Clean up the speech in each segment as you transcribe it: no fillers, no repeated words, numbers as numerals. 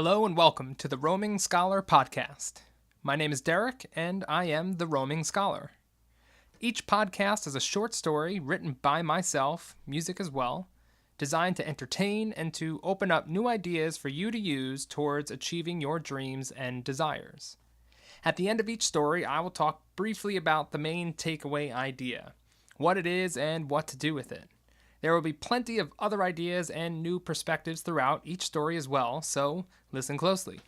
Hello and welcome to the Roaming Scholar podcast. My name is Derek, and I am the Roaming Scholar. Each podcast is a short story written by myself, music as well, designed to entertain and to open up new ideas for you to use towards achieving your dreams and desires. At the end of each story, I will talk briefly about the main takeaway idea, what it is and what to do with it. There will be plenty of other ideas and new perspectives throughout each story as well, so listen closely.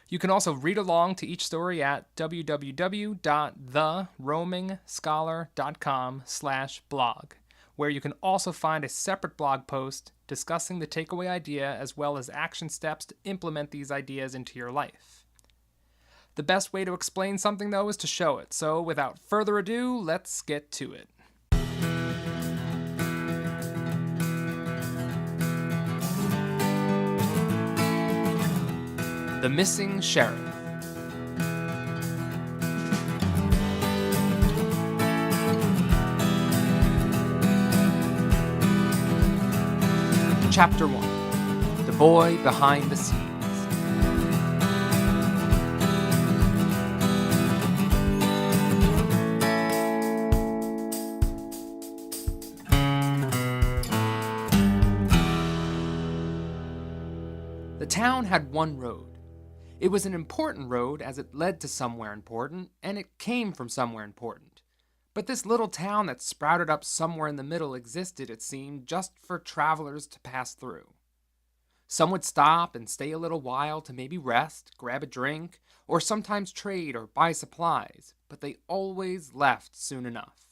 You can also read along to each story at www.theroamingscholar.com/blog, where you can also find a separate blog post discussing the takeaway idea as well as action steps to implement these ideas into your life. The best way to explain something, though, is to show it, so without further ado, let's get to it. The Missing Sheriff. Chapter 1. The Boy Behind the Scenes. The town had one road. It was an important road as it led to somewhere important, and it came from somewhere important. But this little town that sprouted up somewhere in the middle existed, it seemed, just for travelers to pass through. Some would stop and stay a little while to maybe rest, grab a drink, or sometimes trade or buy supplies, but they always left soon enough.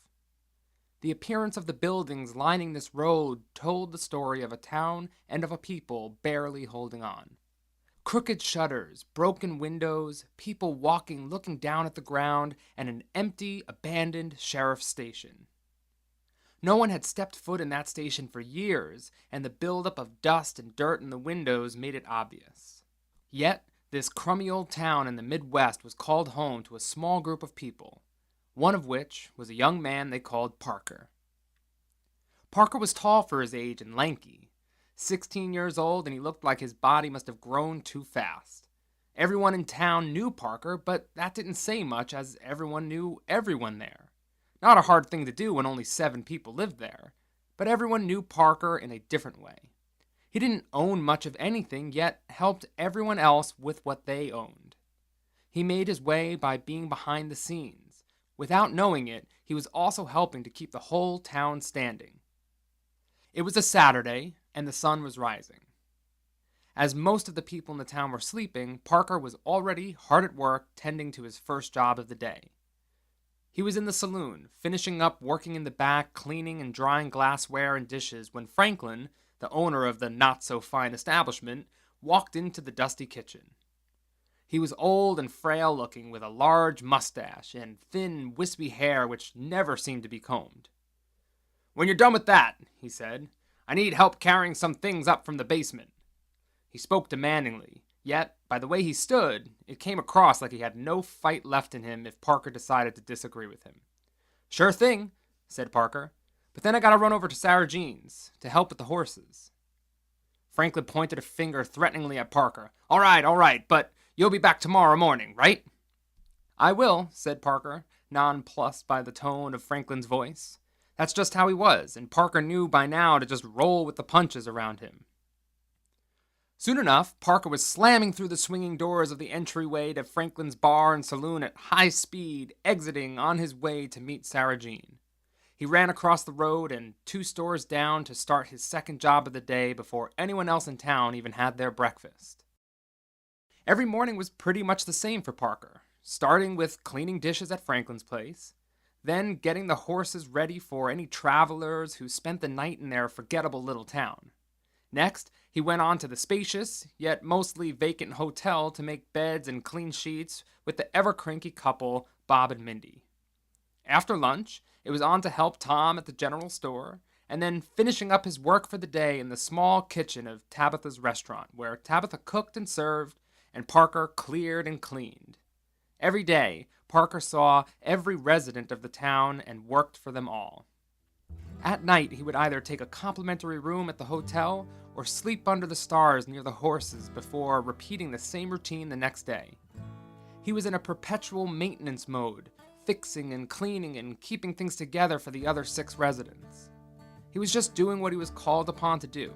The appearance of the buildings lining this road told the story of a town and of a people barely holding on. Crooked shutters, broken windows, people walking looking down at the ground, and an empty, abandoned sheriff's station. No one had stepped foot in that station for years, and the buildup of dust and dirt in the windows made it obvious. Yet, this crummy old town in the Midwest was called home to a small group of people, one of which was a young man they called Parker. Parker was tall for his age and lanky. 16 years old, and he looked like his body must have grown too fast. Everyone in town knew Parker, but that didn't say much as everyone knew everyone there. Not a hard thing to do when only 7 people lived there, but everyone knew Parker in a different way. He didn't own much of anything, yet helped everyone else with what they owned. He made his way by being behind the scenes. Without knowing it, he was also helping to keep the whole town standing. It was a Saturday, and the sun was rising. As most of the people in the town were sleeping, Parker was already hard at work tending to his first job of the day. He was in the saloon, finishing up working in the back, cleaning and drying glassware and dishes, when Franklin, the owner of the not-so-fine establishment, walked into the dusty kitchen. He was old and frail-looking, with a large mustache and thin, wispy hair which never seemed to be combed. "When you're done with that," he said, "I need help carrying some things up from the basement." He spoke demandingly, yet, by the way he stood, it came across like he had no fight left in him if Parker decided to disagree with him. "Sure thing," said Parker, "but then I gotta run over to Sarah Jean's to help with the horses." Franklin pointed a finger threateningly at Parker. All right, but you'll be back tomorrow morning, right?" "I will," said Parker, nonplussed by the tone of Franklin's voice. That's just how he was, and Parker knew by now to just roll with the punches around him. Soon enough, Parker was slamming through the swinging doors of the entryway to Franklin's bar and saloon at high speed, exiting on his way to meet Sarah Jean. He ran across the road and 2 stores down to start his second job of the day before anyone else in town even had their breakfast. Every morning was pretty much the same for Parker, starting with cleaning dishes at Franklin's place, then getting the horses ready for any travelers who spent the night in their forgettable little town. Next, he went on to the spacious, yet mostly vacant hotel to make beds and clean sheets with the ever-cranky couple, Bob and Mindy. After lunch, it was on to help Tom at the general store, and then finishing up his work for the day in the small kitchen of Tabitha's restaurant, where Tabitha cooked and served, and Parker cleared and cleaned. Every day, Parker saw every resident of the town and worked for them all. At night, he would either take a complimentary room at the hotel or sleep under the stars near the horses before repeating the same routine the next day. He was in a perpetual maintenance mode, fixing and cleaning and keeping things together for the other 6 residents. He was just doing what he was called upon to do.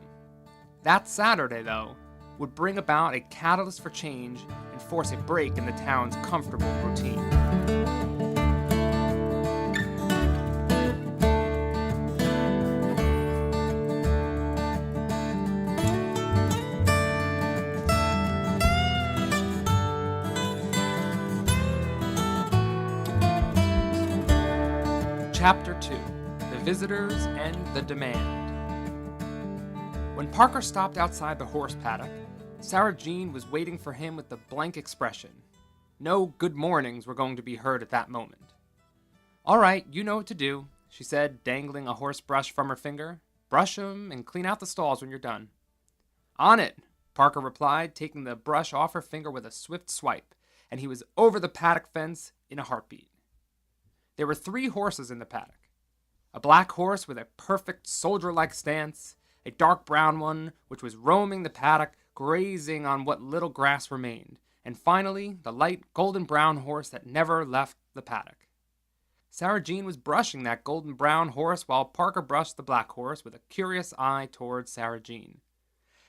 That Saturday, though, would bring about a catalyst for change and force a break in the town's comfortable routine. Chapter 2: The Visitors and the Demand. When Parker stopped outside the horse paddock, Sarah Jean was waiting for him with a blank expression. No good mornings were going to be heard at that moment. "All right, you know what to do," she said, dangling a horse brush from her finger. "Brush 'em and clean out the stalls when you're done." "On it," Parker replied, taking the brush off her finger with a swift swipe, and he was over the paddock fence in a heartbeat. There were 3 horses in the paddock. A black horse with a perfect soldier-like stance, a dark brown one which was roaming the paddock, grazing on what little grass remained, and finally the light golden brown horse that never left the paddock. Sarah Jean was brushing that golden brown horse while Parker brushed the black horse with a curious eye towards Sarah Jean.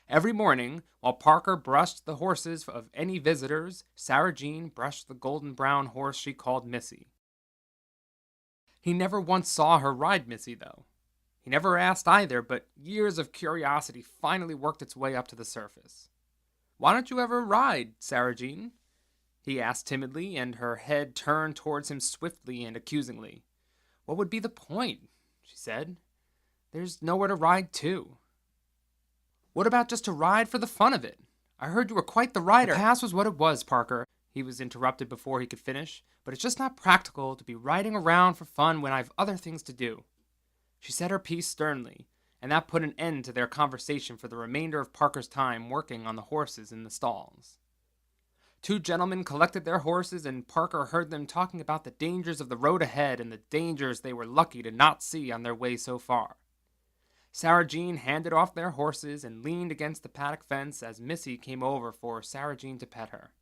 Every morning, while Parker brushed the horses of any visitors, Sarah Jean brushed the golden brown horse she called Missy. He never once saw her ride Missy, though. He never asked either, but years of curiosity finally worked its way up to the surface. "Why don't you ever ride, Sarah Jean?" he asked timidly, and her head turned towards him swiftly and accusingly. "What would be the point?" she said. "There's nowhere to ride to." "What about just to ride for the fun of it? I heard you were quite the rider." "The past was what it was, Parker," he was interrupted before he could finish, "but it's just not practical to be riding around for fun when I've other things to do." She said her piece sternly, and that put an end to their conversation for the remainder of Parker's time working on the horses in the stalls. 2 gentlemen collected their horses, and Parker heard them talking about the dangers of the road ahead and the dangers they were lucky to not see on their way so far. Sarah Jean handed off their horses and leaned against the paddock fence as Missy came over for Sarah Jean to pet her.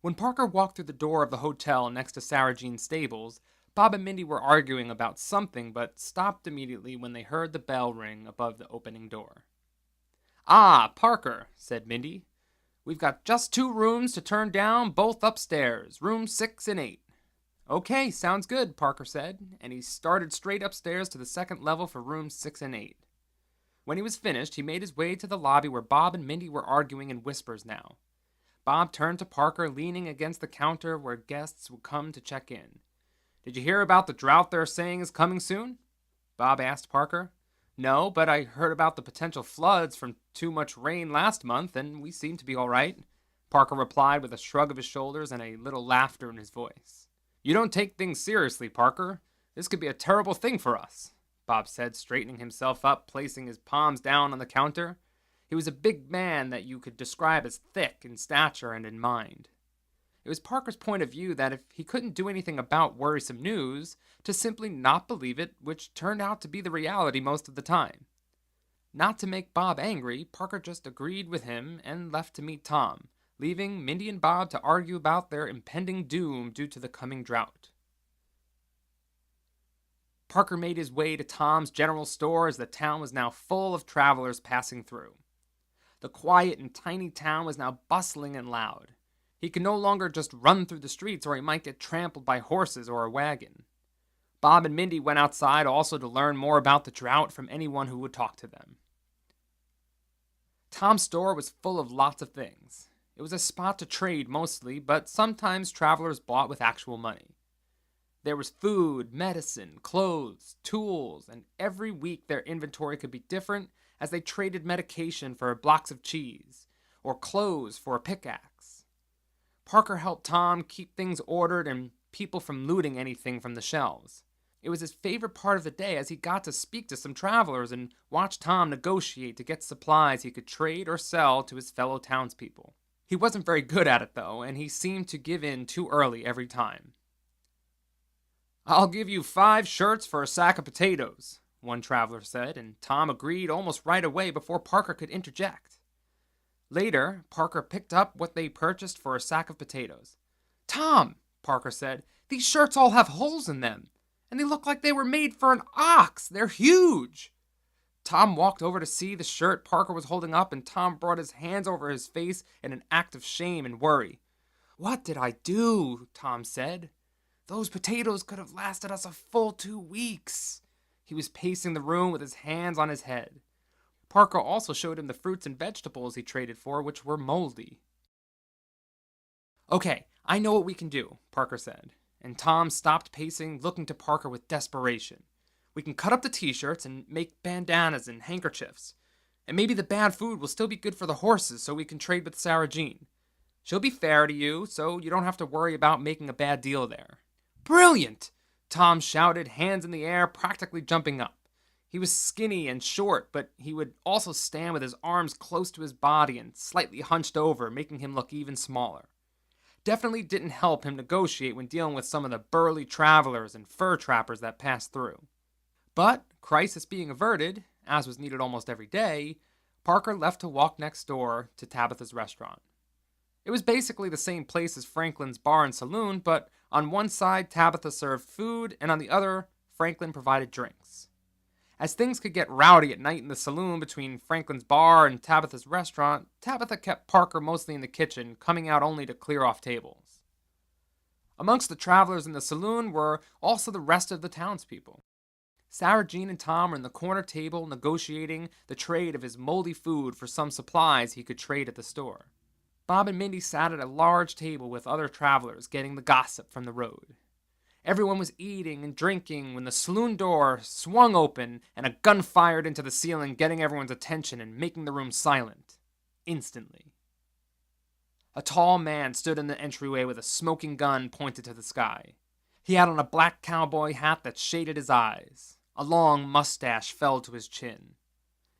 When Parker walked through the door of the hotel next to Sarah Jean's stables, Bob and Mindy were arguing about something, but stopped immediately when they heard the bell ring above the opening door. "Ah, Parker," said Mindy. "We've got just 2 rooms to turn down, both upstairs, rooms 6 and 8. "Okay, sounds good," Parker said, and he started straight upstairs to the 2nd level for rooms 6 and 8. When he was finished, he made his way to the lobby where Bob and Mindy were arguing in whispers now. Bob turned to Parker, leaning against the counter where guests would come to check in. "Did you hear about the drought they're saying is coming soon?" Bob asked Parker. "No, but I heard about the potential floods from too much rain last month, and we seem to be all right," Parker replied with a shrug of his shoulders and a little laughter in his voice. "You don't take things seriously, Parker. This could be a terrible thing for us," Bob said, straightening himself up, placing his palms down on the counter. He was a big man that you could describe as thick in stature and in mind. It was Parker's point of view that if he couldn't do anything about worrisome news, to simply not believe it, which turned out to be the reality most of the time. Not to make Bob angry, Parker just agreed with him and left to meet Tom, leaving Mindy and Bob to argue about their impending doom due to the coming drought. Parker made his way to Tom's general store as the town was now full of travelers passing through. The quiet and tiny town was now bustling and loud. He could no longer just run through the streets or he might get trampled by horses or a wagon. Bob and Mindy went outside also to learn more about the drought from anyone who would talk to them. Tom's store was full of lots of things. It was a spot to trade mostly, but sometimes travelers bought with actual money. There was food, medicine, clothes, tools, and every week their inventory could be different as they traded medication for blocks of cheese, or clothes for a pickaxe. Parker helped Tom keep things ordered and people from looting anything from the shelves. It was his favorite part of the day as he got to speak to some travelers and watch Tom negotiate to get supplies he could trade or sell to his fellow townspeople. He wasn't very good at it though, and he seemed to give in too early every time. "I'll give you 5 shirts for a sack of potatoes," one traveler said, and Tom agreed almost right away before Parker could interject. Later, Parker picked up what they purchased for a sack of potatoes. "Tom," Parker said, "these shirts all have holes in them, and they look like they were made for an ox. They're huge." Tom walked over to see the shirt Parker was holding up, and Tom brought his hands over his face in an act of shame and worry. "What did I do?" Tom said. "Those potatoes could have lasted us a full 2 weeks." He was pacing the room with his hands on his head. Parker also showed him the fruits and vegetables he traded for, which were moldy. "Okay, I know what we can do," Parker said, and Tom stopped pacing, looking to Parker with desperation. "We can cut up the t-shirts and make bandanas and handkerchiefs. And maybe the bad food will still be good for the horses, so we can trade with Sarah Jean. She'll be fair to you, so you don't have to worry about making a bad deal there." "Brilliant!" Tom shouted, hands in the air, practically jumping up. He was skinny and short, but he would also stand with his arms close to his body and slightly hunched over, making him look even smaller. Definitely didn't help him negotiate when dealing with some of the burly travelers and fur trappers that passed through. But, crisis being averted, as was needed almost every day, Parker left to walk next door to Tabitha's restaurant. It was basically the same place as Franklin's bar and saloon, but on one side Tabitha served food, and on the other, Franklin provided drinks. As things could get rowdy at night in the saloon between Franklin's bar and Tabitha's restaurant, Tabitha kept Parker mostly in the kitchen, coming out only to clear off tables. Amongst the travelers in the saloon were also the rest of the townspeople. Sarah Jean and Tom were in the corner table negotiating the trade of his moldy food for some supplies he could trade at the store. Bob and Mindy sat at a large table with other travelers, getting the gossip from the road. Everyone was eating and drinking when the saloon door swung open and a gun fired into the ceiling, getting everyone's attention and making the room silent. Instantly. A tall man stood in the entryway with a smoking gun pointed to the sky. He had on a black cowboy hat that shaded his eyes. A long mustache fell to his chin.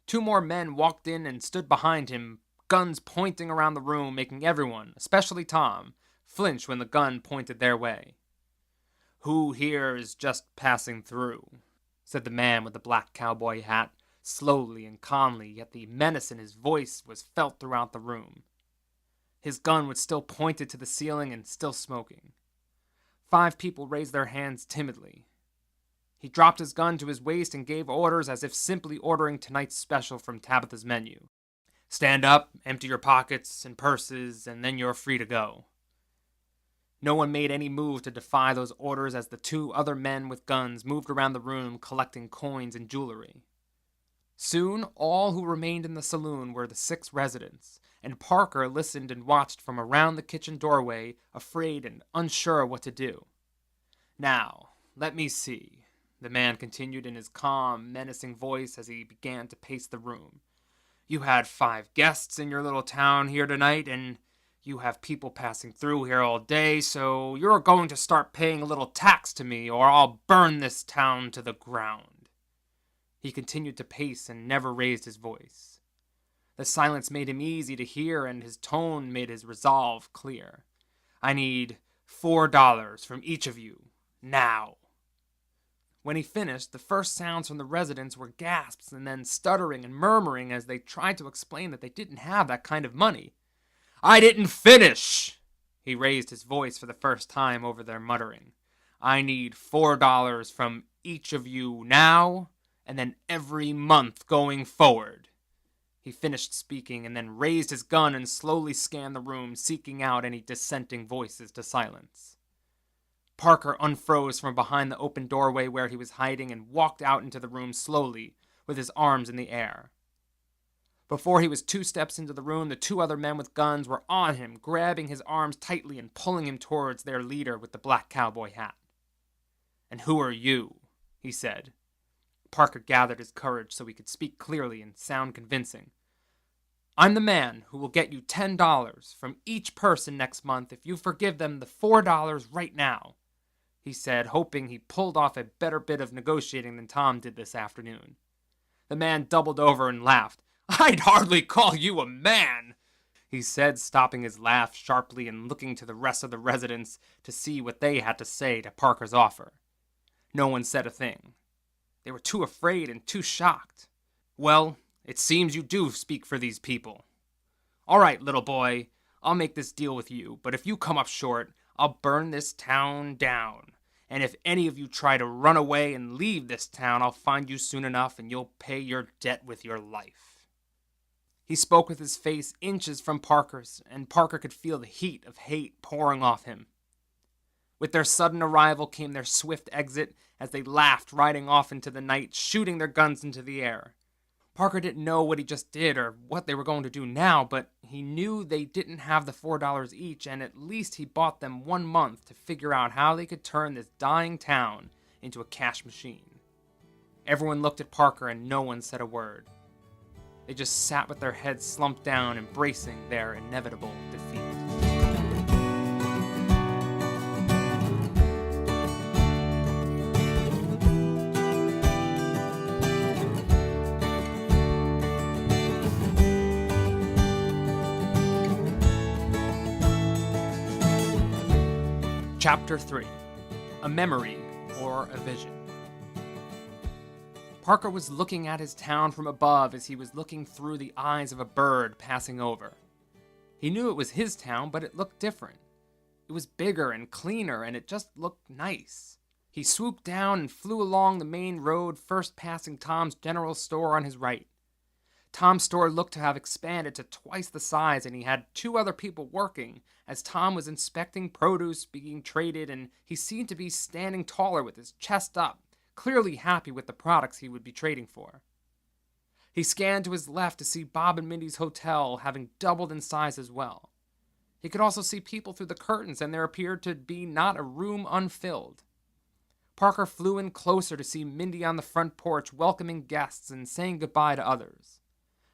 2 more men walked in and stood behind him, guns pointing around the room, making everyone, especially Tom, flinch when the gun pointed their way. "Who here is just passing through?" said the man with the black cowboy hat, slowly and calmly, yet the menace in his voice was felt throughout the room. His gun was still pointed to the ceiling and still smoking. 5 people raised their hands timidly. He dropped his gun to his waist and gave orders as if simply ordering tonight's special from Tabitha's menu. "Stand up, empty your pockets and purses, and then you're free to go." No one made any move to defy those orders as the 2 other men with guns moved around the room collecting coins and jewelry. Soon, all who remained in the saloon were the 6 residents, and Parker listened and watched from around the kitchen doorway, afraid and unsure what to do. "Now, let me see," the man continued in his calm, menacing voice as he began to pace the room. "You had 5 guests in your little town here tonight, and you have people passing through here all day, so you're going to start paying a little tax to me, or I'll burn this town to the ground." He continued to pace and never raised his voice. The silence made him easy to hear, and his tone made his resolve clear. "I need $4 from each of you, now." When he finished, the first sounds from the residents were gasps and then stuttering and murmuring as they tried to explain that they didn't have that kind of money. "I didn't finish!" He raised his voice for the first time over their muttering. "I need $4 from each of you now, and then every month going forward." He finished speaking and then raised his gun and slowly scanned the room, seeking out any dissenting voices to silence. Parker unfroze from behind the open doorway where he was hiding and walked out into the room slowly, with his arms in the air. Before he was 2 steps into the room, the 2 other men with guns were on him, grabbing his arms tightly and pulling him towards their leader with the black cowboy hat. "And who are you?" he said. Parker gathered his courage so he could speak clearly and sound convincing. "I'm the man who will get you $10 from each person next month if you forgive them the $4 right now," he said, hoping he pulled off a better bit of negotiating than Tom did this afternoon. The man doubled over and laughed. "I'd hardly call you a man," he said, stopping his laugh sharply and looking to the rest of the residents to see what they had to say to Parker's offer. No one said a thing. They were too afraid and too shocked. "Well, it seems you do speak for these people. All right, little boy, I'll make this deal with you, but if you come up short, I'll burn this town down. And if any of you try to run away and leave this town, I'll find you soon enough and you'll pay your debt with your life." He spoke with his face inches from Parker's, and Parker could feel the heat of hate pouring off him. With their sudden arrival came their swift exit as they laughed, riding off into the night, shooting their guns into the air. Parker didn't know what he just did or what they were going to do now, but he knew they didn't have the $4 each, and at least he bought them 1 month to figure out how they could turn this dying town into a cash machine. Everyone looked at Parker and no one said a word. They just sat with their heads slumped down, embracing their inevitable defeat. Chapter 3. A Memory or a Vision. Parker was looking at his town from above as he was looking through the eyes of a bird passing over. He knew it was his town, but it looked different. It was bigger and cleaner, and it just looked nice. He swooped down and flew along the main road, first passing Tom's general store on his right. Tom's store looked to have expanded to twice the size, and he had 2 other people working as Tom was inspecting produce being traded, and he seemed to be standing taller with his chest up, clearly happy with the products he would be trading for. He scanned to his left to see Bob and Mindy's hotel having doubled in size as well. He could also see people through the curtains, and there appeared to be not a room unfilled. Parker flew in closer to see Mindy on the front porch welcoming guests and saying goodbye to others.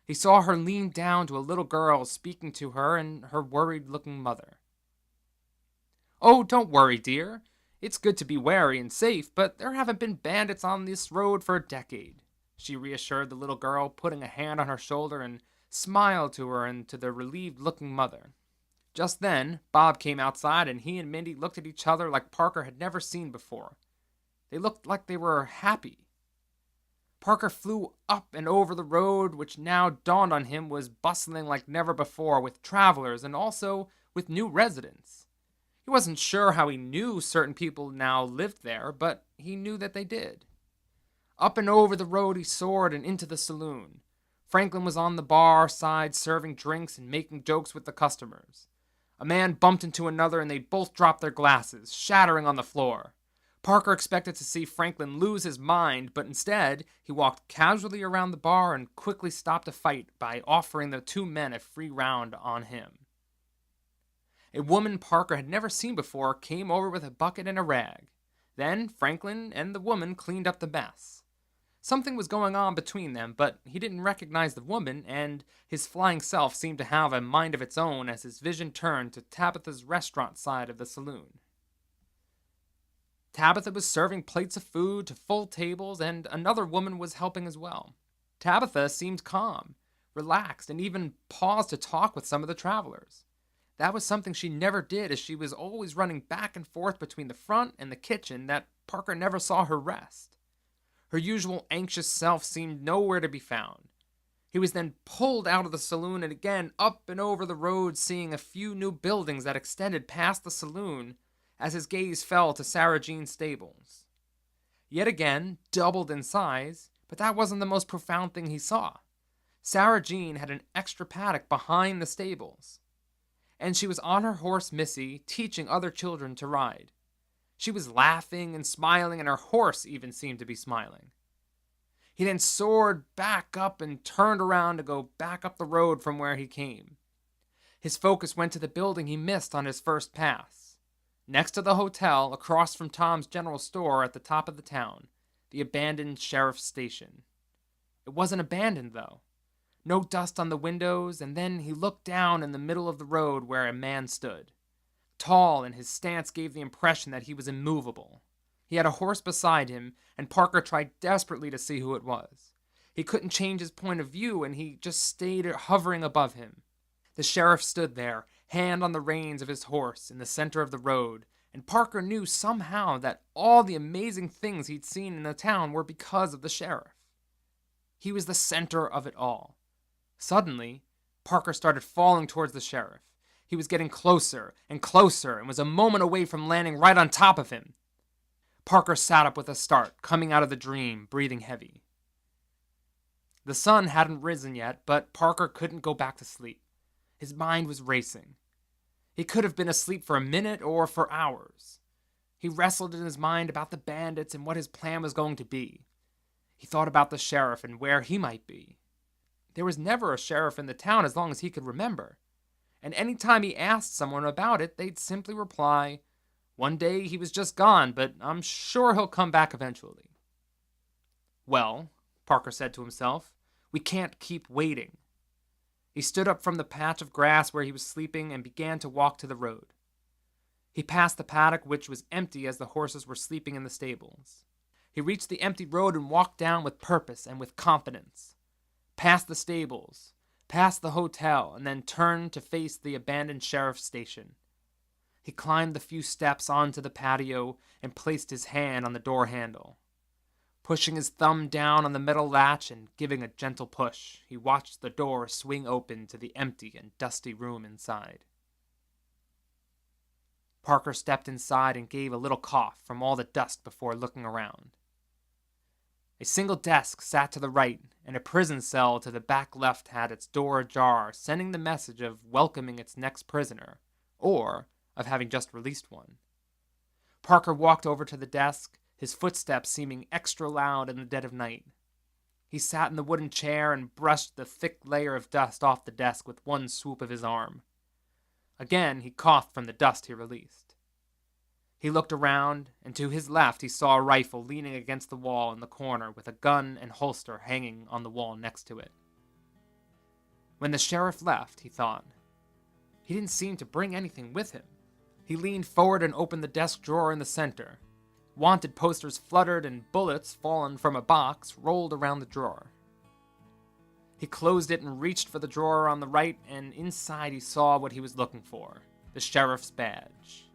He saw her lean down to a little girl speaking to her and her worried-looking mother. "Oh, don't worry, dear. It's good to be wary and safe, but there haven't been bandits on this road for a decade," she reassured the little girl, putting a hand on her shoulder and smiled to her and to the relieved-looking mother. Just then, Bob came outside, and he and Mindy looked at each other like Parker had never seen before. They looked like they were happy. Parker flew up and over the road, which now dawned on him was bustling like never before with travelers and also with new residents. He wasn't sure how he knew certain people now lived there, but he knew that they did. Up and over the road he soared and into the saloon. Franklin was on the bar side serving drinks and making jokes with the customers. A man bumped into another and they both dropped their glasses, shattering on the floor. Parker expected to see Franklin lose his mind, but instead, he walked casually around the bar and quickly stopped a fight by offering the 2 men a free round on him. A woman Parker had never seen before came over with a bucket and a rag. Then Franklin and the woman cleaned up the mess. Something was going on between them, but he didn't recognize the woman, and his flying self seemed to have a mind of its own as his vision turned to Tabitha's restaurant side of the saloon. Tabitha was serving plates of food to full tables, and another woman was helping as well. Tabitha seemed calm, relaxed, and even paused to talk with some of the travelers. That was something she never did, as she was always running back and forth between the front and the kitchen that Parker never saw her rest. Her usual anxious self seemed nowhere to be found. He was then pulled out of the saloon and again up and over the road, seeing a few new buildings that extended past the saloon, as his gaze fell to Sarah Jean's stables. Yet again, doubled in size, but that wasn't the most profound thing he saw. Sarah Jean had an extra paddock behind the stables, and she was on her horse Missy, teaching other children to ride. She was laughing and smiling, and her horse even seemed to be smiling. He then soared back up and turned around to go back up the road from where he came. His focus went to the building he missed on his first pass. Next to the hotel, across from Tom's general store at the top of the town, the abandoned sheriff's station. It wasn't abandoned, though. No dust on the windows, and then he looked down in the middle of the road where a man stood. Tall, and his stance gave the impression that he was immovable. He had a horse beside him, and Parker tried desperately to see who it was. He couldn't change his point of view, and he just stayed hovering above him. The sheriff stood there, hand on the reins of his horse in the center of the road, And Parker knew somehow that all the amazing things he'd seen in the town were because of the sheriff. He was the center of it all. Suddenly, Parker started falling towards the sheriff. He was getting closer and closer and was a moment away from landing right on top of him. Parker sat up with a start, coming out of the dream, breathing heavy. The sun hadn't risen yet, but Parker couldn't go back to sleep. His mind was racing. He could have been asleep for a minute or for hours. He wrestled in his mind about the bandits and what his plan was going to be. He thought about the sheriff and where he might be. There was never a sheriff in the town as long as he could remember. And any time he asked someone about it, they'd simply reply, "One day he was just gone, but I'm sure he'll come back eventually." "Well," Parker said to himself, "we can't keep waiting." He stood up from the patch of grass where he was sleeping and began to walk to the road. He passed the paddock, which was empty as the horses were sleeping in the stables. He reached the empty road and walked down with purpose and with confidence. Past the stables, past the hotel, and then turned to face the abandoned sheriff's station. He climbed the few steps onto the patio and placed his hand on the door handle. Pushing his thumb down on the metal latch and giving a gentle push, he watched the door swing open to the empty and dusty room inside. Parker stepped inside and gave a little cough from all the dust before looking around. A single desk sat to the right, and a prison cell to the back left had its door ajar, sending the message of welcoming its next prisoner, or of having just released one. Parker walked over to the desk, his footsteps seeming extra loud in the dead of night. He sat in the wooden chair and brushed the thick layer of dust off the desk with one swoop of his arm. Again, he coughed from the dust he released. He looked around, and to his left he saw a rifle leaning against the wall in the corner with a gun and holster hanging on the wall next to it. When the sheriff left, he thought, he didn't seem to bring anything with him. He leaned forward and opened the desk drawer in the center. Wanted posters fluttered and bullets, fallen from a box, rolled around the drawer. He closed it and reached for the drawer on the right, and inside he saw what he was looking for, the sheriff's badge.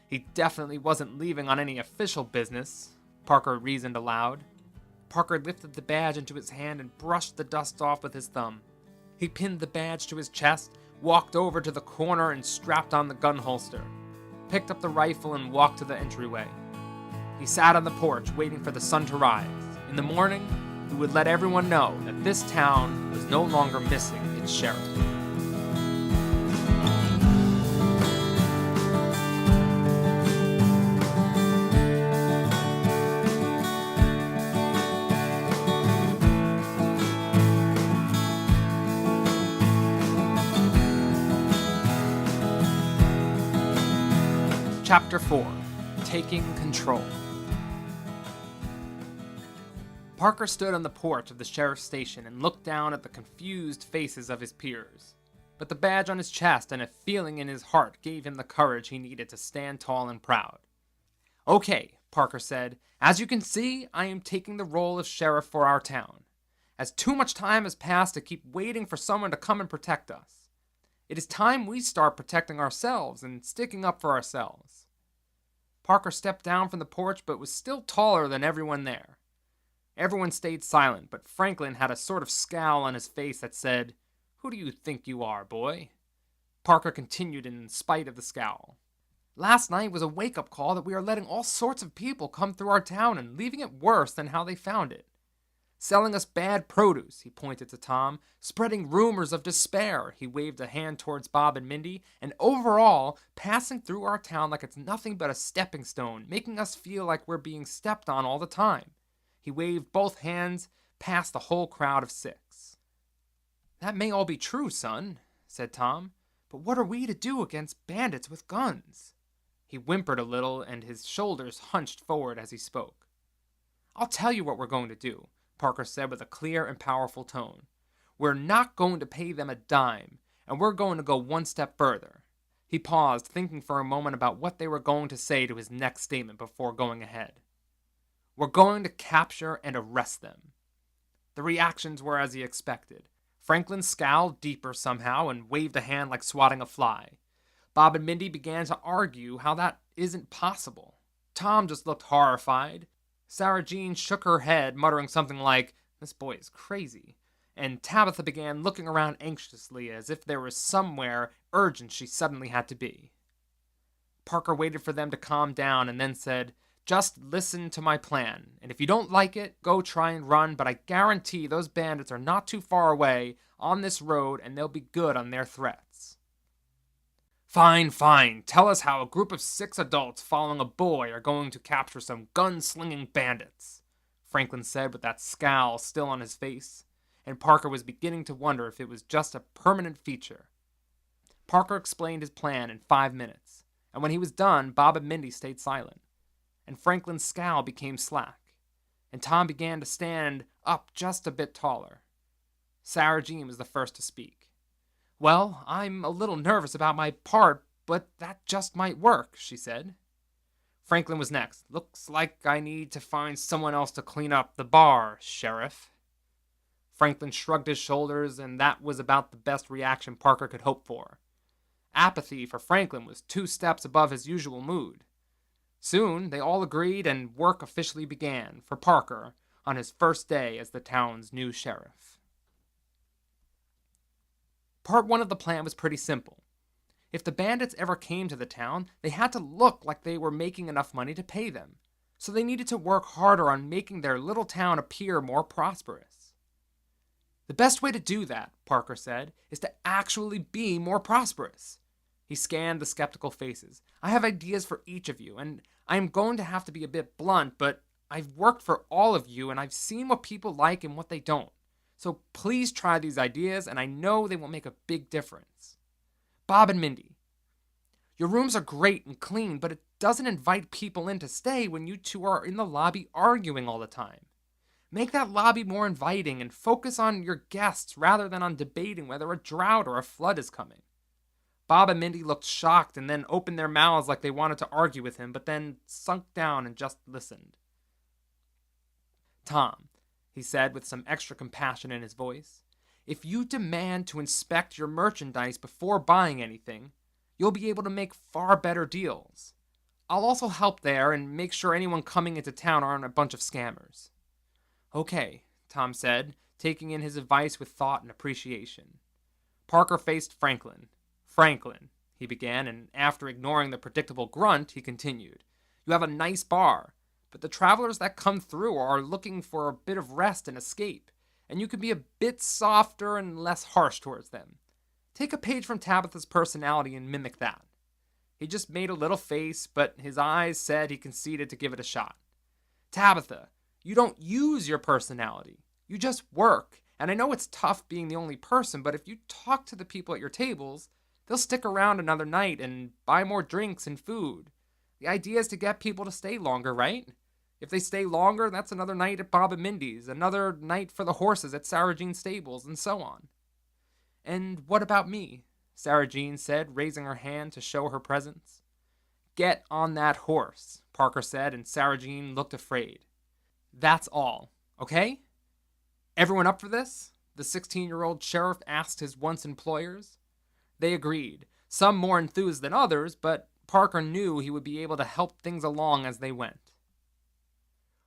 He definitely wasn't leaving on any official business, Parker reasoned aloud. Parker lifted the badge into his hand and brushed the dust off with his thumb. He pinned the badge to his chest, walked over to the corner and strapped on the gun holster, picked up the rifle and walked to the entryway. He sat on the porch waiting for the sun to rise. In the morning, he would let everyone know that this town was no longer missing its sheriff. Chapter 4. Taking Control. Parker stood on the porch of the sheriff's station and looked down at the confused faces of his peers. But the badge on his chest and a feeling in his heart gave him the courage he needed to stand tall and proud. "Okay," Parker said, "as you can see, I am taking the role of sheriff for our town, as too much time has passed to keep waiting for someone to come and protect us. It is time we start protecting ourselves and sticking up for ourselves." Parker stepped down from the porch but was still taller than everyone there. Everyone stayed silent, but Franklin had a sort of scowl on his face that said, "Who do you think you are, boy?" Parker continued in spite of the scowl. "Last night was a wake-up call that we are letting all sorts of people come through our town and leaving it worse than how they found it. Selling us bad produce," he pointed to Tom, "spreading rumors of despair," he waved a hand towards Bob and Mindy, "and overall, passing through our town like it's nothing but a stepping stone, making us feel like we're being stepped on all the time." He waved both hands past the whole crowd of 6. "That may all be true, son," said Tom, "but what are we to do against bandits with guns?" He whimpered a little, and his shoulders hunched forward as he spoke. "I'll tell you what we're going to do," Parker said with a clear and powerful tone. "We're not going to pay them a dime, and we're going to go one step further." He paused, thinking for a moment about what they were going to say to his next statement before going ahead. "We're going to capture and arrest them." The reactions were as he expected. Franklin scowled deeper somehow and waved a hand like swatting a fly. Bob and Mindy began to argue how that isn't possible. Tom just looked horrified. Sarah Jean shook her head, muttering something like, "This boy is crazy." And Tabitha began looking around anxiously as if there was somewhere urgent she suddenly had to be. Parker waited for them to calm down and then said, "Just listen to my plan, and if you don't like it, go try and run, but I guarantee those bandits are not too far away on this road and they'll be good on their threats." "Fine, fine. Tell us how a group of 6 adults following a boy are going to capture some gun-slinging bandits," Franklin said with that scowl still on his face, and Parker was beginning to wonder if it was just a permanent feature. Parker explained his plan in 5 minutes, and when he was done, Bob and Mindy stayed silent, and Franklin's scowl became slack, and Tom began to stand up just a bit taller. Sarah Jean was the first to speak. "Well, I'm a little nervous about my part, but that just might work," she said. Franklin was next. "Looks like I need to find someone else to clean up the bar, Sheriff." Franklin shrugged his shoulders, and that was about the best reaction Parker could hope for. Apathy for Franklin was 2 steps above his usual mood. Soon, they all agreed, and work officially began for Parker on his first day as the town's new sheriff. Part 1 of the plan was pretty simple. If the bandits ever came to the town, they had to look like they were making enough money to pay them, so they needed to work harder on making their little town appear more prosperous. "The best way to do that," Parker said, "is to actually be more prosperous." He scanned the skeptical faces. "I have ideas for each of you, and I am going to have to be a bit blunt, but I've worked for all of you, and I've seen what people like and what they don't. So please try these ideas, and I know they will make a big difference. Bob and Mindy, your rooms are great and clean, but it doesn't invite people in to stay when you two are in the lobby arguing all the time. Make that lobby more inviting and focus on your guests rather than on debating whether a drought or a flood is coming." Bob and Mindy looked shocked and then opened their mouths like they wanted to argue with him, but then sunk down and just listened. "Tom," he said with some extra compassion in his voice, "if you demand to inspect your merchandise before buying anything, you'll be able to make far better deals. I'll also help there and make sure anyone coming into town aren't a bunch of scammers." "Okay," Tom said, taking in his advice with thought and appreciation. Parker faced Franklin. "Franklin," he began, and after ignoring the predictable grunt, he continued, "you have a nice bar, but the travelers that come through are looking for a bit of rest and escape, and you can be a bit softer and less harsh towards them. Take a page from Tabitha's personality and mimic that." He just made a little face, but his eyes said he conceded to give it a shot. "Tabitha, you don't use your personality. You just work, and I know it's tough being the only person, but if you talk to the people at your tables, they'll stick around another night and buy more drinks and food. The idea is to get people to stay longer, right? If they stay longer, that's another night at Bob and Mindy's, another night for the horses at Sarah Jean's stables, and so on." "And what about me?" Sarah Jean said, raising her hand to show her presence. "Get on that horse," Parker said, and Sarah Jean looked afraid. "That's all, okay? Everyone up for this?" the 16-year-old sheriff asked his once employers. They agreed, some more enthused than others, but Parker knew he would be able to help things along as they went.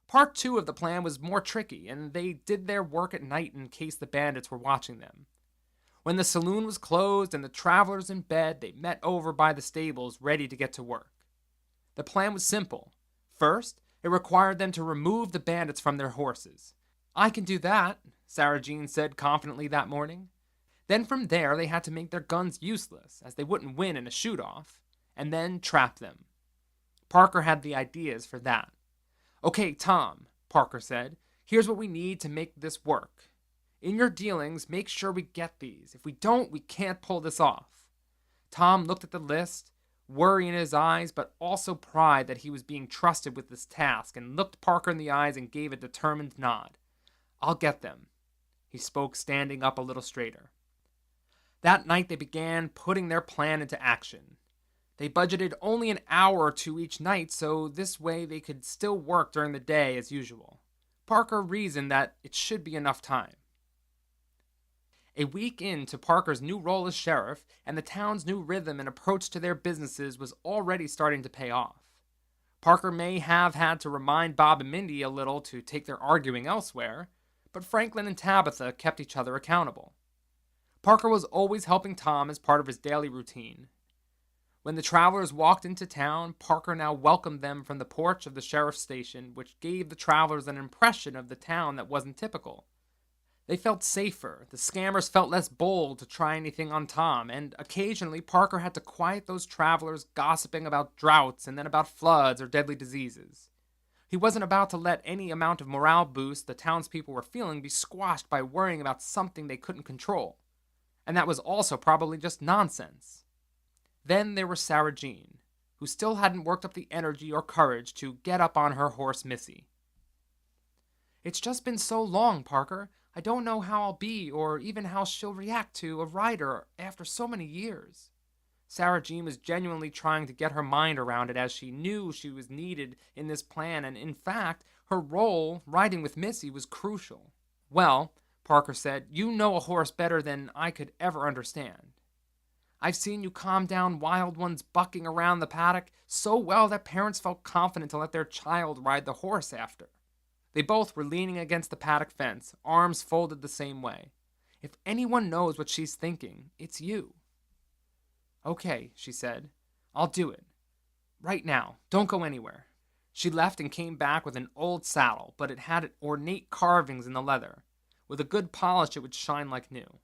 Part 2 of the plan was more tricky, and they did their work at night in case the bandits were watching them. When the saloon was closed and the travelers in bed, they met over by the stables ready to get to work. The plan was simple. First, it required them to remove the bandits from their horses. "I can do that," Sarah Jean said confidently that morning. Then from there, they had to make their guns useless, as they wouldn't win in a shoot-off, and then trap them. Parker had the ideas for that. "Okay, Tom," Parker said, "here's what we need to make this work. In your dealings, make sure we get these. If we don't, we can't pull this off." Tom looked at the list, worry in his eyes, but also pride that he was being trusted with this task, and looked Parker in the eyes and gave a determined nod. "I'll get them." He spoke, standing up a little straighter. That night they began putting their plan into action. They budgeted only an hour or two each night, so this way they could still work during the day as usual. Parker reasoned that it should be enough time. A week into Parker's new role as sheriff, and the town's new rhythm and approach to their businesses was already starting to pay off. Parker may have had to remind Bob and Mindy a little to take their arguing elsewhere, but Franklin and Tabitha kept each other accountable. Parker was always helping Tom as part of his daily routine. When the travelers walked into town, Parker now welcomed them from the porch of the sheriff's station, which gave the travelers an impression of the town that wasn't typical. They felt safer, the scammers felt less bold to try anything on Tom, and occasionally Parker had to quiet those travelers gossiping about droughts and then about floods or deadly diseases. He wasn't about to let any amount of morale boost the townspeople were feeling be squashed by worrying about something they couldn't control. And that was also probably just nonsense. Then there was Sarah Jean, who still hadn't worked up the energy or courage to get up on her horse Missy. "It's just been so long, Parker. I don't know how I'll be, or even how she'll react to a rider after so many years." Sarah Jean was genuinely trying to get her mind around it, as she knew she was needed in this plan, and in fact, her role, riding with Missy, was crucial. "Well," Parker said, "you know a horse better than I could ever understand. I've seen you calm down wild ones bucking around the paddock so well that parents felt confident to let their child ride the horse after." They both were leaning against the paddock fence, arms folded the same way. "If anyone knows what she's thinking, it's you." "Okay," she said. "I'll do it. Right now. Don't go anywhere." She left and came back with an old saddle, but it had ornate carvings in the leather. With a good polish, it would shine like new.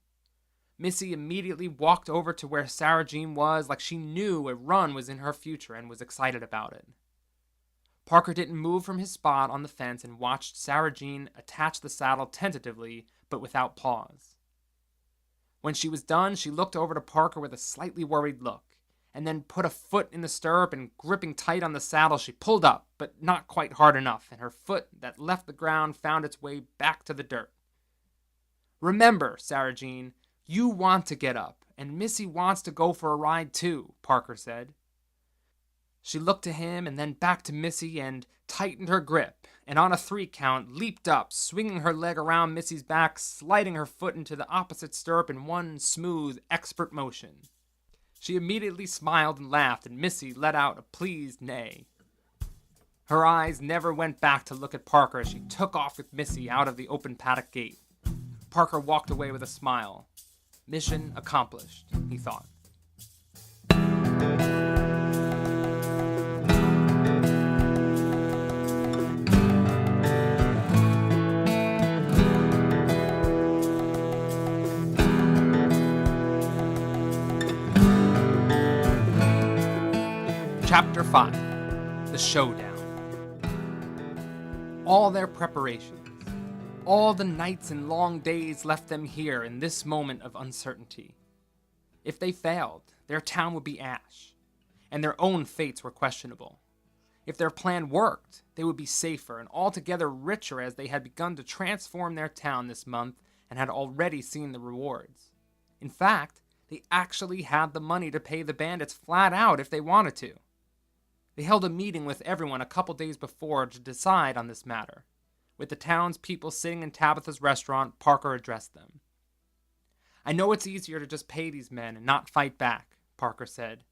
Missy immediately walked over to where Sarah Jean was, like she knew a run was in her future and was excited about it. Parker didn't move from his spot on the fence and watched Sarah Jean attach the saddle tentatively, but without pause. When she was done, she looked over to Parker with a slightly worried look, and then put a foot in the stirrup, and gripping tight on the saddle, she pulled up, but not quite hard enough, and her foot that left the ground found its way back to the dirt. "Remember, Sarah Jean, you want to get up, and Missy wants to go for a ride too," Parker said. She looked to him and then back to Missy and tightened her grip, and on a 3 count leaped up, swinging her leg around Missy's back, sliding her foot into the opposite stirrup in one smooth, expert motion. She immediately smiled and laughed, and Missy let out a pleased neigh. Her eyes never went back to look at Parker as she took off with Missy out of the open paddock gate. Parker walked away with a smile. Mission accomplished, he thought. Chapter 5. The Showdown. All their preparations, all the nights and long days left them here in this moment of uncertainty. If they failed, their town would be ash, and their own fates were questionable. If their plan worked, they would be safer and altogether richer, as they had begun to transform their town this month and had already seen the rewards. In fact, they actually had the money to pay the bandits flat out if they wanted to. They held a meeting with everyone a couple days before to decide on this matter. With the townspeople sitting in Tabitha's restaurant, Parker addressed them. "I know it's easier to just pay these men and not fight back," Parker said.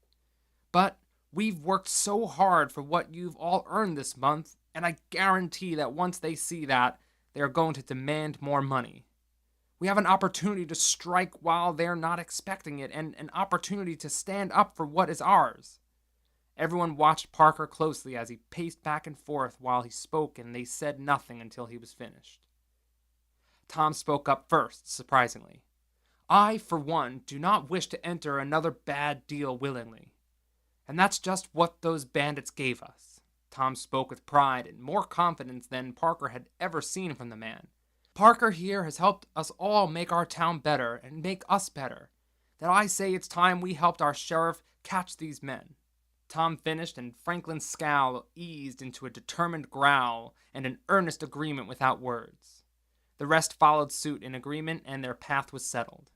"But we've worked so hard for what you've all earned this month, and I guarantee that once they see that, they are going to demand more money. We have an opportunity to strike while they're not expecting it, and an opportunity to stand up for what is ours." Everyone watched Parker closely as he paced back and forth while he spoke, and they said nothing until he was finished. Tom spoke up first, surprisingly. "I, for one, do not wish to enter another bad deal willingly. And that's just what those bandits gave us." Tom spoke with pride and more confidence than Parker had ever seen from the man. "Parker here has helped us all make our town better and make us better. That I say it's time we helped our sheriff catch these men." Tom finished, and Franklin's scowl eased into a determined growl and an earnest agreement without words. The rest followed suit in agreement, and their path was settled.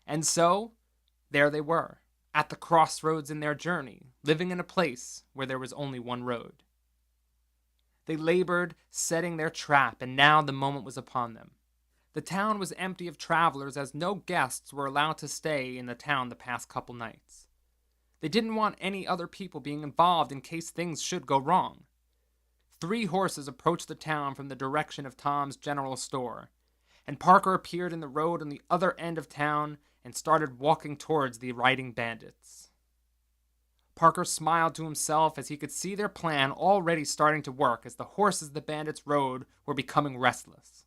And so, there they were, at the crossroads in their journey, living in a place where there was only one road. They labored, setting their trap, and now the moment was upon them. The town was empty of travelers as no guests were allowed to stay in the town the past couple nights. They didn't want any other people being involved in case things should go wrong. 3 horses approached the town from the direction of Tom's general store, and Parker appeared in the road on the other end of town and started walking towards the riding bandits. Parker smiled to himself as he could see their plan already starting to work as the horses the bandits rode were becoming restless.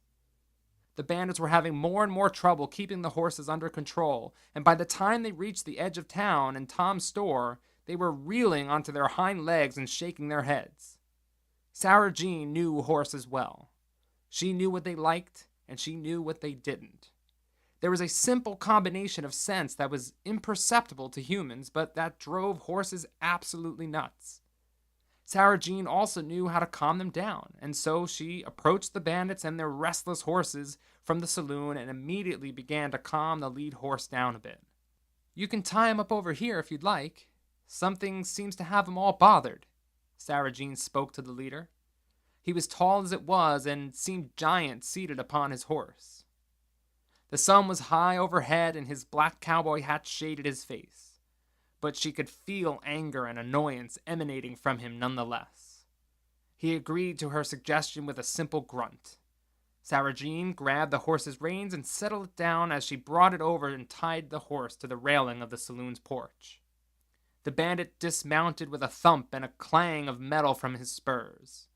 The bandits were having more and more trouble keeping the horses under control, and by the time they reached the edge of town and Tom's store, they were reeling onto their hind legs and shaking their heads. Sarah Jean knew horses well. She knew what they liked, and she knew what they didn't. There was a simple combination of sense that was imperceptible to humans, but that drove horses absolutely nuts. Sarah Jean also knew how to calm them down, and so she approached the bandits and their restless horses from the saloon and immediately began to calm the lead horse down a bit. "You can tie him up over here if you'd like. Something seems to have him all bothered," Sarah Jean spoke to the leader. He was tall as it was and seemed giant seated upon his horse. The sun was high overhead and his black cowboy hat shaded his face, but she could feel anger and annoyance emanating from him nonetheless. He agreed to her suggestion with a simple grunt. Sarah Jean grabbed the horse's reins and settled it down as she brought it over and tied the horse to the railing of the saloon's porch. The bandit dismounted with a thump and a clang of metal from his spurs.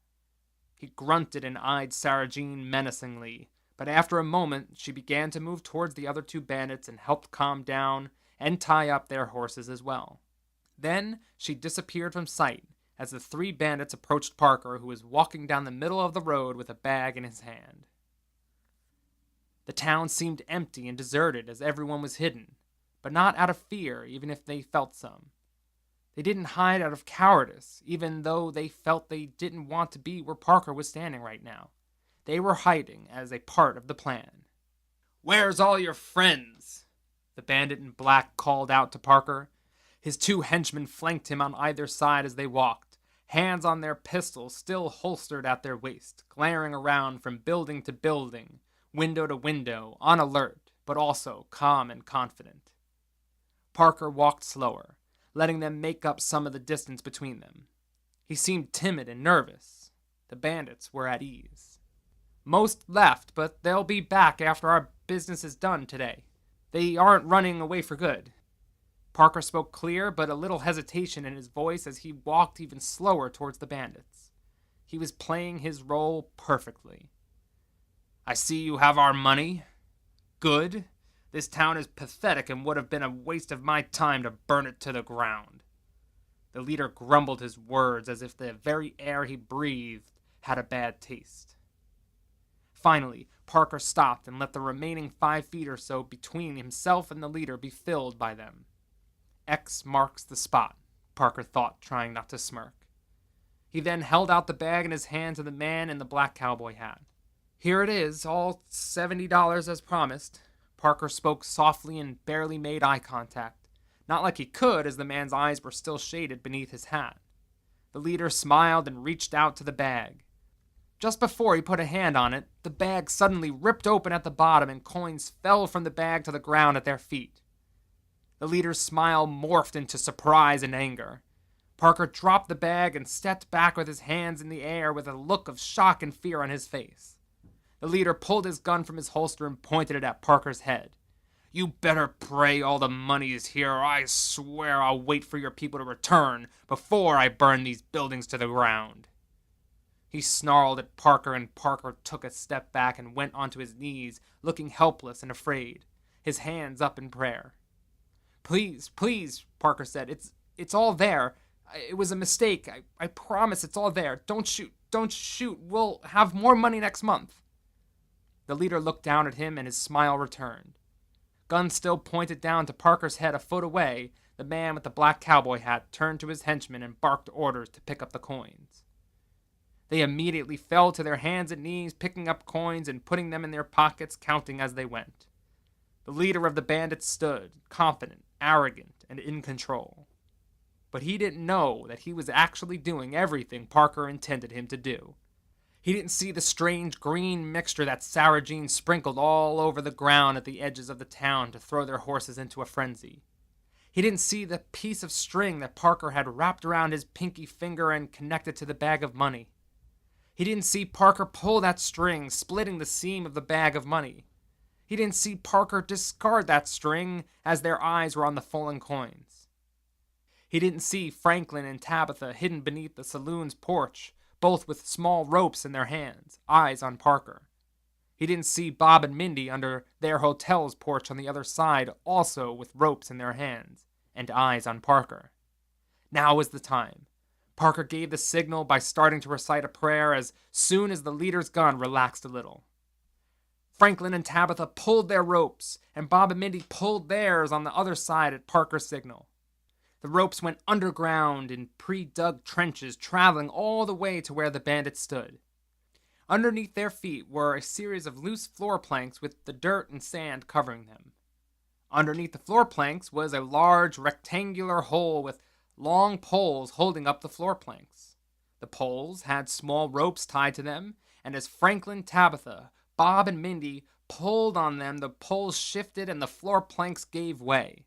He grunted and eyed Sarah Jean menacingly, but after a moment she began to move towards the other 2 bandits and helped calm down and tie up their horses as well. Then she disappeared from sight as the 3 bandits approached Parker, who was walking down the middle of the road with a bag in his hand. The town seemed empty and deserted as everyone was hidden, but not out of fear, even if they felt some. They didn't hide out of cowardice, even though they felt they didn't want to be where Parker was standing right now. They were hiding as a part of the plan. "Where's all your friends?" the bandit in black called out to Parker. His 2 henchmen flanked him on either side as they walked, hands on their pistols still holstered at their waist, glaring around from building to building, window to window, on alert, but also calm and confident. Parker walked slower, letting them make up some of the distance between them. He seemed timid and nervous. The bandits were at ease. "Most left, but they'll be back after our business is done today. They aren't running away for good." Parker spoke clear, but a little hesitation in his voice as he walked even slower towards the bandits. He was playing his role perfectly. "I see you have our money. Good. This town is pathetic and would have been a waste of my time to burn it to the ground." The leader grumbled his words as if the very air he breathed had a bad taste. Finally, Parker stopped and let the remaining 5 feet or so between himself and the leader be filled by them. X marks the spot, Parker thought, trying not to smirk. He then held out the bag in his hand to the man in the black cowboy hat. "Here it is, all $70 as promised." Parker spoke softly and barely made eye contact, not like he could as the man's eyes were still shaded beneath his hat. The leader smiled and reached out to the bag. Just before he put a hand on it, the bag suddenly ripped open at the bottom and coins fell from the bag to the ground at their feet. The leader's smile morphed into surprise and anger. Parker dropped the bag and stepped back with his hands in the air with a look of shock and fear on his face. The leader pulled his gun from his holster and pointed it at Parker's head. "You better pray all the money is here, or I swear I'll wait for your people to return before I burn these buildings to the ground." He snarled at Parker, and Parker took a step back and went onto his knees, looking helpless and afraid, his hands up in prayer. Please, Parker said. It's all there. It was a mistake. I promise it's all there. Don't shoot. We'll have more money next month." The leader looked down at him and his smile returned. Gun still pointed down to Parker's head a foot away, the man with the black cowboy hat turned to his henchmen and barked orders to pick up the coins. They immediately fell to their hands and knees, picking up coins and putting them in their pockets, counting as they went. The leader of the bandits stood, confident, arrogant, and in control. But he didn't know that he was actually doing everything Parker intended him to do. He didn't see the strange green mixture that Sarah Jean sprinkled all over the ground at the edges of the town to throw their horses into a frenzy. He didn't see the piece of string that Parker had wrapped around his pinky finger and connected to the bag of money. He didn't see Parker pull that string, splitting the seam of the bag of money. He didn't see Parker discard that string as their eyes were on the fallen coins. He didn't see Franklin and Tabitha hidden beneath the saloon's porch, both with small ropes in their hands, eyes on Parker. He didn't see Bob and Mindy under their hotel's porch on the other side, also with ropes in their hands, and eyes on Parker. Now was the time. Parker gave the signal by starting to recite a prayer as soon as the leader's gun relaxed a little. Franklin and Tabitha pulled their ropes, and Bob and Mindy pulled theirs on the other side at Parker's signal. The ropes went underground in pre-dug trenches, traveling all the way to where the bandits stood. Underneath their feet were a series of loose floor planks with the dirt and sand covering them. Underneath the floor planks was a large rectangular hole with long poles holding up the floor planks. The poles had small ropes tied to them, and as Franklin, Tabitha, Bob, and Mindy pulled on them, the poles shifted and the floor planks gave way.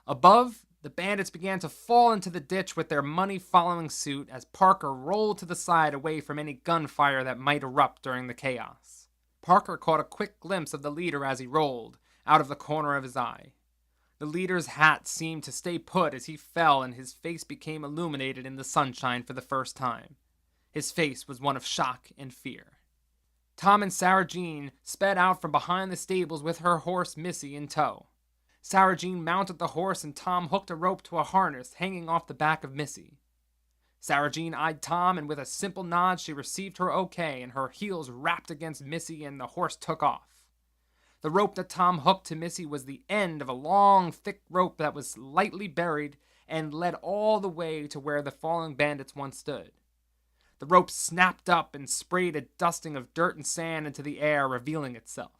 Above, the bandits began to fall into the ditch with their money following suit as Parker rolled to the side away from any gunfire that might erupt during the chaos. Parker caught a quick glimpse of the leader as he rolled, out of the corner of his eye. The leader's hat seemed to stay put as he fell, and his face became illuminated in the sunshine for the first time. His face was one of shock and fear. Tom and Sarah Jean sped out from behind the stables with her horse Missy in tow. Sarah Jean mounted the horse and Tom hooked a rope to a harness hanging off the back of Missy. Sarah Jean eyed Tom, and with a simple nod she received her okay, and her heels rapped against Missy and the horse took off. The rope that Tom hooked to Missy was the end of a long, thick rope that was lightly buried and led all the way to where the fallen bandits once stood. The rope snapped up and sprayed a dusting of dirt and sand into the air, revealing itself.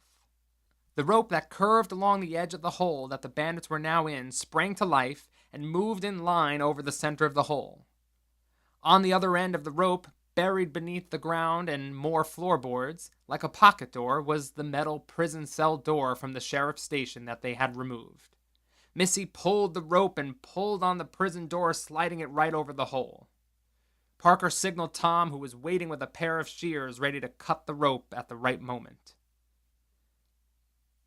The rope that curved along the edge of the hole that the bandits were now in sprang to life and moved in line over the center of the hole. On the other end of the rope, buried beneath the ground and more floorboards, like a pocket door, was the metal prison cell door from the sheriff's station that they had removed. Missy pulled the rope and pulled on the prison door, sliding it right over the hole. Parker signaled Tom, who was waiting with a pair of shears ready to cut the rope at the right moment.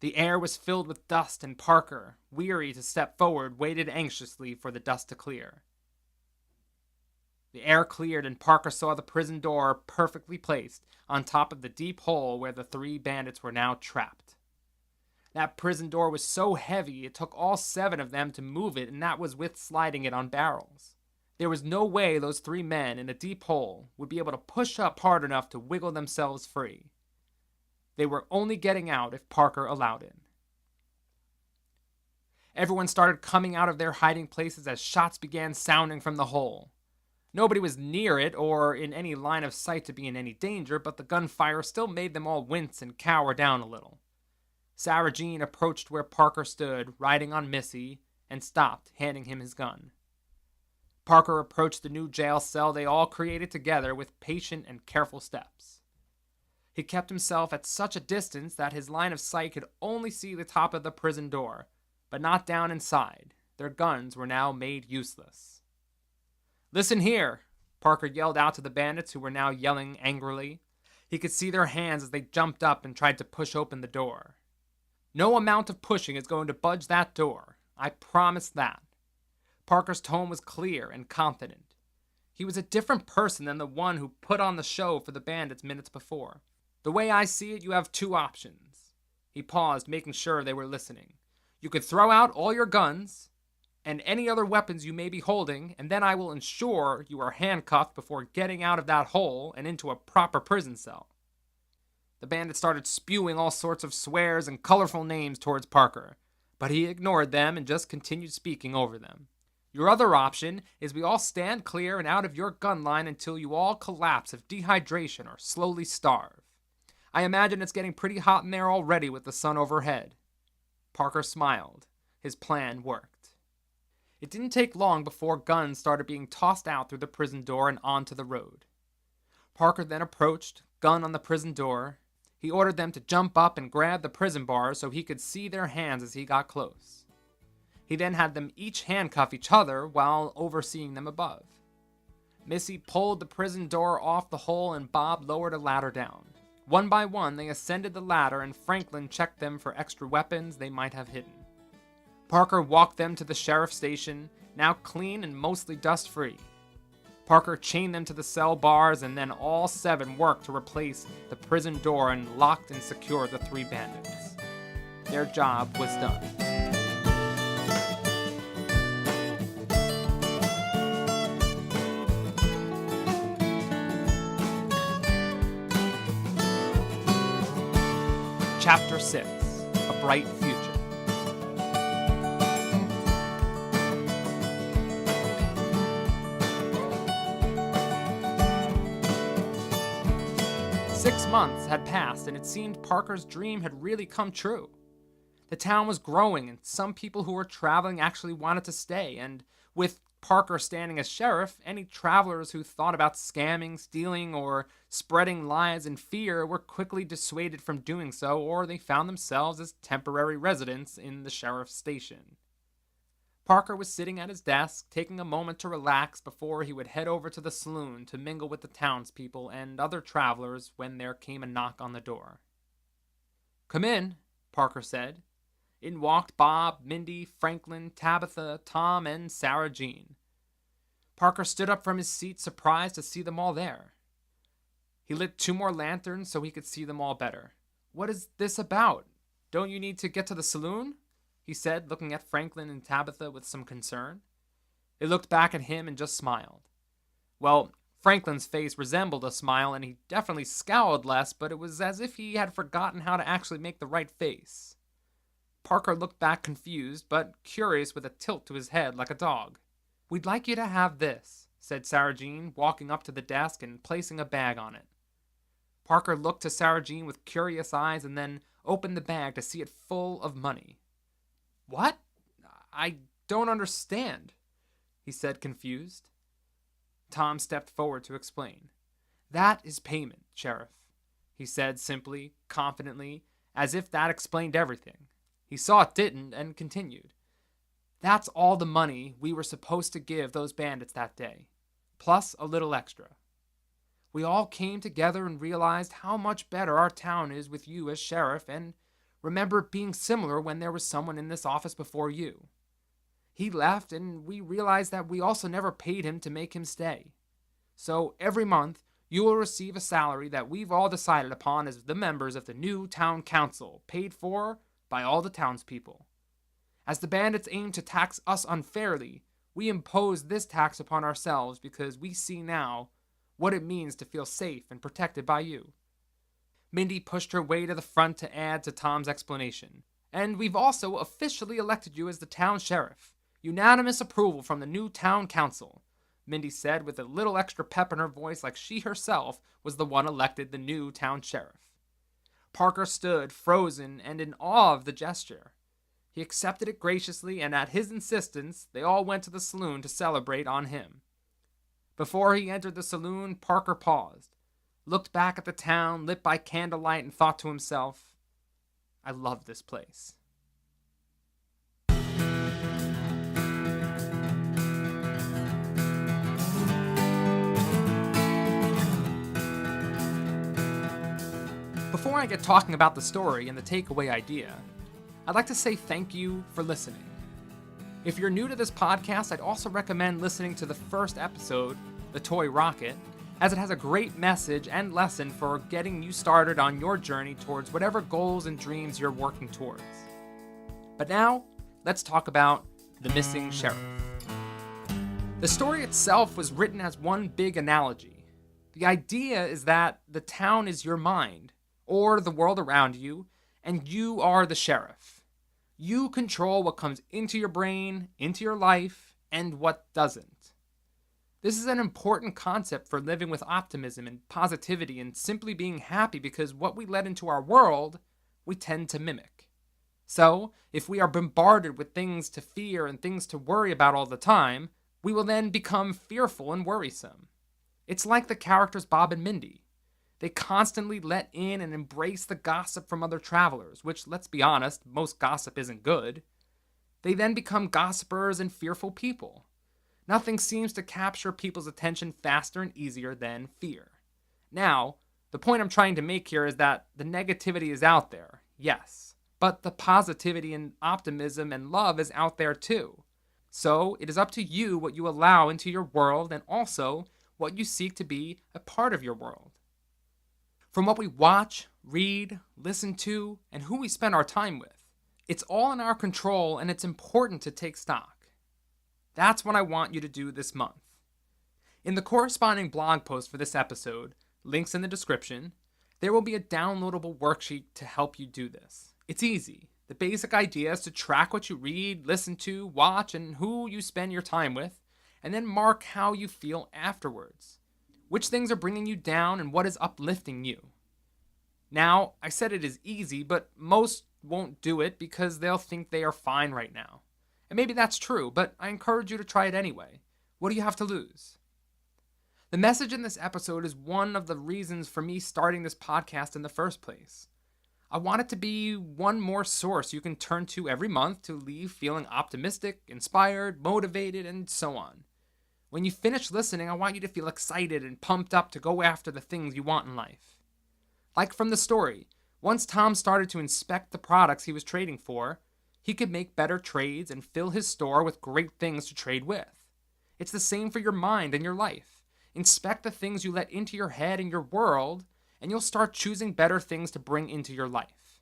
The air was filled with dust, and Parker, weary to step forward, waited anxiously for the dust to clear. The air cleared, and Parker saw the prison door perfectly placed on top of the deep hole where the three bandits were now trapped. That prison door was so heavy it took all 7 of them to move it, and that was with sliding it on barrels. There was no way those 3 men in a deep hole would be able to push up hard enough to wiggle themselves free. They were only getting out if Parker allowed it. Everyone started coming out of their hiding places as shots began sounding from the hole. Nobody was near it or in any line of sight to be in any danger, but the gunfire still made them all wince and cower down a little. Sarah Jean approached where Parker stood, riding on Missy, and stopped, handing him his gun. Parker approached the new jail cell they all created together with patient and careful steps. He kept himself at such a distance that his line of sight could only see the top of the prison door, but not down inside. Their guns were now made useless. "Listen here," Parker yelled out to the bandits, who were now yelling angrily. He could see their hands as they jumped up and tried to push open the door. "No amount of pushing is going to budge that door. I promise that." Parker's tone was clear and confident. He was a different person than the one who put on the show for the bandits minutes before. "The way I see it, you have 2 options." He paused, making sure they were listening. "You could throw out all your guns and any other weapons you may be holding, and then I will ensure you are handcuffed before getting out of that hole and into a proper prison cell." The bandits started spewing all sorts of swears and colorful names towards Parker, but he ignored them and just continued speaking over them. "Your other option is we all stand clear and out of your gun line until you all collapse of dehydration or slowly starve. I imagine it's getting pretty hot in there already with the sun overhead." Parker smiled. His plan worked. It didn't take long before guns started being tossed out through the prison door and onto the road. Parker then approached, gun on the prison door. He ordered them to jump up and grab the prison bars so he could see their hands as he got close. He then had them each handcuff each other while overseeing them above. Missy pulled the prison door off the hole and Bob lowered a ladder down. One by one, they ascended the ladder and Franklin checked them for extra weapons they might have hidden. Parker walked them to the sheriff's station, now clean and mostly dust-free. Parker chained them to the cell bars and then all 7 worked to replace the prison door and locked and secured the 3 bandits. Their job was done. Chapter 6, A Bright Future. Six months had passed and it seemed Parker's dream had really come true. The town was growing and some people who were traveling actually wanted to stay, and with Parker standing as sheriff, any travelers who thought about scamming, stealing, or spreading lies and fear were quickly dissuaded from doing so, or they found themselves as temporary residents in the sheriff's station. Parker was sitting at his desk, taking a moment to relax before he would head over to the saloon to mingle with the townspeople and other travelers when there came a knock on the door. "Come in," Parker said. In walked Bob, Mindy, Franklin, Tabitha, Tom, and Sarah Jean. Parker stood up from his seat, surprised to see them all there. He lit 2 more lanterns so he could see them all better. "What is this about? Don't you need to get to the saloon?" he said, looking at Franklin and Tabitha with some concern. They looked back at him and just smiled. Well, Franklin's face resembled a smile, and he definitely scowled less, but it was as if he had forgotten how to actually make the right face. Parker looked back confused, but curious with a tilt to his head like a dog. "We'd like you to have this," said Sarah Jean, walking up to the desk and placing a bag on it. Parker looked to Sarah Jean with curious eyes and then opened the bag to see it full of money. "What? I don't understand," he said, confused. Tom stepped forward to explain. "That is payment, Sheriff," he said simply, confidently, as if that explained everything. He saw it didn't and continued. "That's all the money we were supposed to give those bandits that day, plus a little extra. We all came together and realized how much better our town is with you as sheriff, and remember it being similar when there was someone in this office before you. He left, and we realized that we also never paid him to make him stay. So every month, you will receive a salary that we've all decided upon as the members of the new town council, paid for by all the townspeople. As the bandits aim to tax us unfairly, we impose this tax upon ourselves because we see now what it means to feel safe and protected by you." Mindy pushed her way to the front to add to Tom's explanation. "And we've also officially elected you as the town sheriff. Unanimous approval from the new town council," Mindy said with a little extra pep in her voice, like she herself was the one elected the new town sheriff. Parker stood, frozen and in awe of the gesture. He accepted it graciously, and at his insistence, they all went to the saloon to celebrate on him. Before he entered the saloon, Parker paused, looked back at the town lit by candlelight, and thought to himself, "I love this place." Before I get talking about the story and the takeaway idea, I'd like to say thank you for listening. If you're new to this podcast, I'd also recommend listening to the first episode, The Toy Rocket, as it has a great message and lesson for getting you started on your journey towards whatever goals and dreams you're working towards. But now, let's talk about The Missing Sheriff. The story itself was written as one big analogy. The idea is that the town is your mind, or the world around you, and you are the sheriff. You control what comes into your brain, into your life, and what doesn't. This is an important concept for living with optimism and positivity and simply being happy, because what we let into our world, we tend to mimic. So, if we are bombarded with things to fear and things to worry about all the time, we will then become fearful and worrisome. It's like the characters Bob and Mindy. They constantly let in and embrace the gossip from other travelers, which, let's be honest, most gossip isn't good. They then become gossipers and fearful people. Nothing seems to capture people's attention faster and easier than fear. Now, the point I'm trying to make here is that the negativity is out there, yes, but the positivity and optimism and love is out there too. So it is up to you what you allow into your world and also what you seek to be a part of your world. From what we watch, read, listen to, and who we spend our time with, it's all in our control, and it's important to take stock. That's what I want you to do this month. In the corresponding blog post for this episode, links in the description, there will be a downloadable worksheet to help you do this. It's easy. The basic idea is to track what you read, listen to, watch, and who you spend your time with, and then mark how you feel afterwards. Which things are bringing you down and what is uplifting you. Now, I said it is easy, but most won't do it because they'll think they are fine right now. And maybe that's true, but I encourage you to try it anyway. What do you have to lose? The message in this episode is one of the reasons for me starting this podcast in the first place. I want it to be one more source you can turn to every month to leave feeling optimistic, inspired, motivated, and so on. When you finish listening, I want you to feel excited and pumped up to go after the things you want in life. Like from the story, once Tom started to inspect the products he was trading for, he could make better trades and fill his store with great things to trade with. It's the same for your mind and your life. Inspect the things you let into your head and your world, and you'll start choosing better things to bring into your life.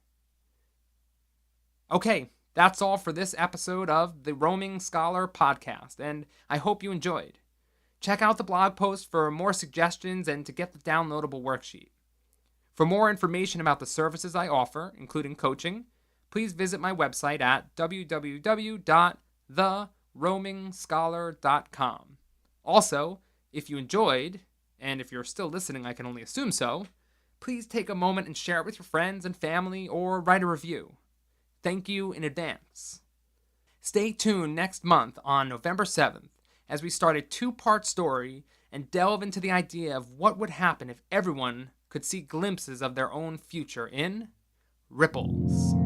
Okay, that's all for this episode of the Roaming Scholar podcast, and I hope you enjoyed. Check out the blog post for more suggestions and to get the downloadable worksheet. For more information about the services I offer, including coaching, please visit my website at www.theroamingscholar.com. Also, if you enjoyed, and if you're still listening, I can only assume so, please take a moment and share it with your friends and family or write a review. Thank you in advance. Stay tuned next month on November 7th as we start a 2-part story and delve into the idea of what would happen if everyone could see glimpses of their own future in Ripples.